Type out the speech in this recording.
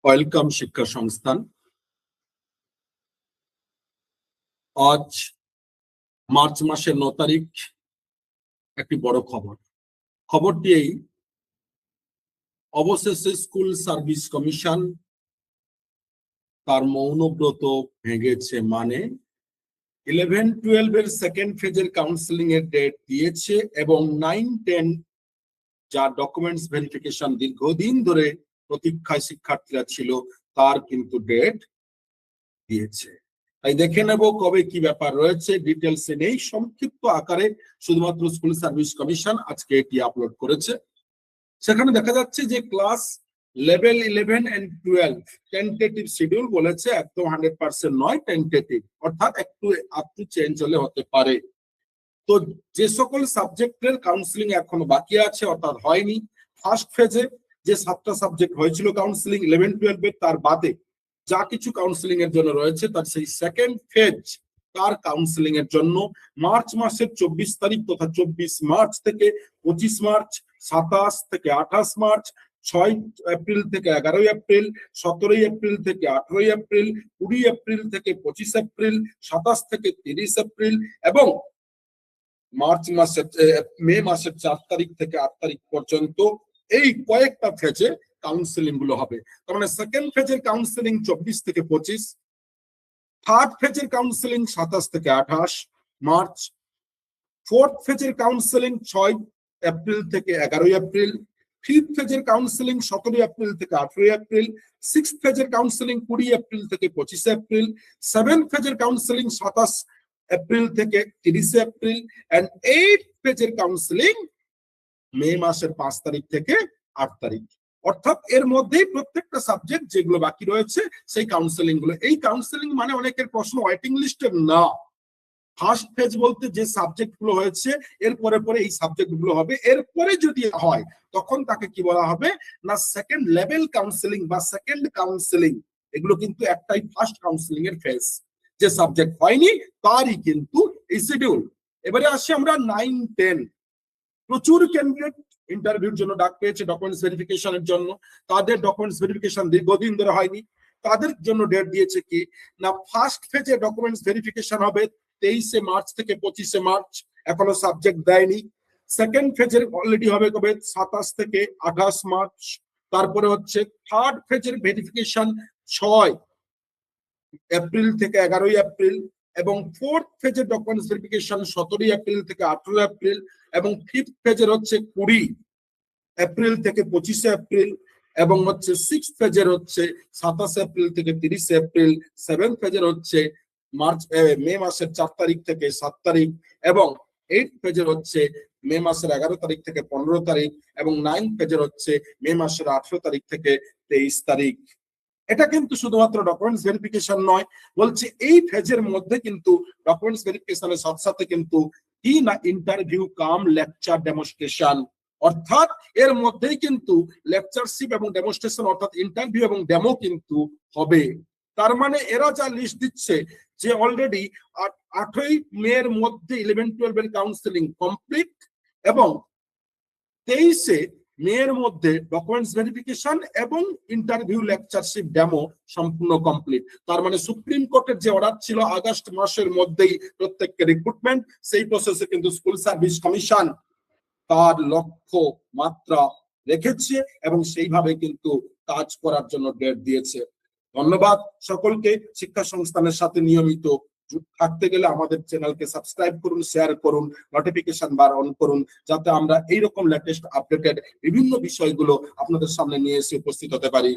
Welcome শিক্ষা সংস্থান। আজ মার্চ মাসের 9 তারিখ একটি বড় খবরটি এই, অবশেষে স্কুল সার্ভিস কমিশন তার মৌনব্রত ভেঙেছে। মানে 11-12 এর সেকেন্ড ফেজের কাউন্সিলিং এর ডেট দিয়েছে এবং 9-10 যা ডকুমেন্টস ভেরিফিকেশন দীর্ঘদিন ধরে প্রতীক্ষায় শিক্ষার্থীরা ছিল তার কিন্তু ডেট দিয়েছে। তাই দেখে নেব কবে কি ব্যাপার রয়েছে, ডিটেলসে নেই, সংক্ষিপ্ত আকারে শুধুমাত্র স্কুল সার্ভিস কমিশন আজকে এটি আপলোড করেছে। সেখানে দেখা যাচ্ছে যে class level 11 and 12 tentative schedule বলেছে, একদম 100% নয়, টেন্টেটিভ, অর্থাৎ একটু চেঞ্জ হলে হতে পারে। তো যে সকল সাবজেক্টের কাউন্সিলিং এখনো বাকি আছে অর্থাৎ হয়নি, ফার্স্ট ফেজে যে 7টা সাবজেক্ট হয়েছিল কাউন্সিলিং 11-12 এর, তার বাদে যা কিছু কাউন্সিলিং এর জন্য রয়েছে তার সেই সেকেন্ড ফেজ তার কাউন্সিলিং এর জন্য মার্চ মাসের 24 তারিখ তথা 24 মার্চ থেকে 25 মার্চ, 27 থেকে 28 মার্চ, 6 এপ্রিল থেকে 11 এপ্রিল, 17 এপ্রিল থেকে 18 এপ্রিল, 20 এপ্রিল থেকে 25 এপ্রিল, 27 থেকে 30 এপ্রিল এবং মে মাসের 4 তারিখ থেকে 8 তারিখ পর্যন্ত এই কয়েকটা ফেজে কাউন্সিলিং গুলো হবে। তার মানে সেকেন্ড ফেজের কাউন্সিলিং 24 থেকে 25, থার্ড ফেজের কাউন্সিলিং 27 থেকে 28 মার্চ, ফোর্থ ফেজের কাউন্সিলিং 6 এপ্রিল থেকে 11 এপ্রিল, ফিফথ ফেজের কাউন্সিলিং 17 এপ্রিল থেকে 18 এপ্রিল, সিক্সথ ফেজের কাউন্সিলিং 20 এপ্রিল থেকে 25 এপ্রিল, সেভেন্থ ফেজের কাউন্সিলিং 27 এপ্রিল থেকে 30 এপ্রিল এন্ড এইট ফেজের কাউন্সিলিং মে মাসের 5 তারিখ থেকে 8 তারিখ। অর্থাৎ এর মধ্যেই প্রত্যেকটা সাবজেক্ট যেগুলো বাকি রয়েছে সেই কাউন্সিলিং গুলো। এই কাউন্সিলিং মানে অনেকের প্রশ্ন ওয়েটিং লিস্টের না, ফার্স্ট ফেজ বলতে যে সাবজেক্ট গুলো হয়েছে এরপরে পরে এই সাবজেক্ট গুলো হবে, এরপরে যদি হয় তখন তাকে কি বলা হবে না সেকেন্ড লেভেল কাউন্সিলিং বা সেকেন্ড কাউন্সিলিং। এগুলো কিন্তু একটাই ফার্স্ট কাউন্সিলিং এর ফেজ, যে সাবজেক্ট হয়নি তারই কিন্তু এই শিডিউল। এবারে আসি আমরা 9-10, প্রচুর ক্যান্ডিডেট ইন্টারভিউর জন্য ডাক পেয়েছে ডকুমেন্টস ভেরিফিকেশনের জন্য, তাদের ডকুমেন্টস ভেরিফিকেশন দীর্ঘদিন ধরে হয়নি, তাদের জন্য ডেট দিয়েছে কি না ফার্স্ট ফেজে ডকুমেন্টস ভেরিফিকেশন হবে 23 মার্চ থেকে 25 মার্চ, এখনো সাবজেক্ট দেয়নি। সেকেন্ড ফেজের অলরেডি হবে কবে 27 থেকে 28 মার্চ, তারপরে হচ্ছে থার্ড ফেজের ভেরিফিকেশন 6 এপ্রিল থেকে 11 এপ্রিল এবং ফোর্থ ফেজের ডকুমেন্টস ভেরিফিকেশন 17 এপ্রিল থেকে 18 এপ্রিল এবং ফিফথ ফেজের হচ্ছে 20 এপ্রিল থেকে 25 এপ্রিল এবং হচ্ছে সিক্স ফেজের হচ্ছে 27 এপ্রিল থেকে 30 এপ্রিল, সেভেন্থ ফেজের হচ্ছে মে মাসের 4 তারিখ থেকে 7 তারিখ এবং এইট ফেজের হচ্ছে মে মাসের 11 তারিখ থেকে 15 তারিখ এবং নাইন্থ ফেজের হচ্ছে মে মাসের 18 তারিখ থেকে 23 তারিখ। এটা কিন্তু শুধুমাত্র ডকুমেন্টস ভেরিফিকেশন নয়, বলছে এই ফেজের মধ্যে কিন্তু ডকুমেন্টস ভেরিফিকেশনের সাথে সাথে কিন্তু কি না ইন্টারভিউ কাম লেকচার ডেমনস্ট্রেশন, অর্থাৎ এর মধ্যেই কিন্তু লেকচারশিপ এবং ডেমনস্ট্রেশন অর্থাৎ ইন্টারভিউ এবং ডেমো কিন্তু হবে। তার মানে এরা যা লিস্ট দিচ্ছে যে অলরেডি 8ই মের মধ্যে 11-12 এর কাউন্সিলিং কমপ্লিট এবং 23 মের মধ্যে ডকুমেন্টস ভেরিফিকেশন এবং ইন্টারভিউ লেকচারশিপ ডেমো সম্পূর্ণ কমপ্লিট। তার মানে সুপ্রিম কোর্টের যে অর্ডার ছিল আগস্ট মাসের মধ্যেই প্রত্যেককে রিক্রুটমেন্ট, সেই প্রসেসে কিন্তু স্কুল সার্ভিস কমিশন তার লক্ষ্য মাত্রা রেখেছে এবং সেইভাবে কিন্তু কাজ করার জন্য ডেট দিয়েছে। ধন্যবাদ সকলকে। শিক্ষা সংস্থানের সাথে নিয়মিত থাকতে গেলে আমাদের চ্যানেলকে সাবস্ক্রাইব করুন, শেয়ার করুন, নোটিফিকেশন বার অন করুন, যাতে আমরা এইরকম লেটেস্ট আপডেটেড বিভিন্ন বিষয়গুলো আপনাদের সামনে নিয়ে এসে উপস্থিত হতে পারি।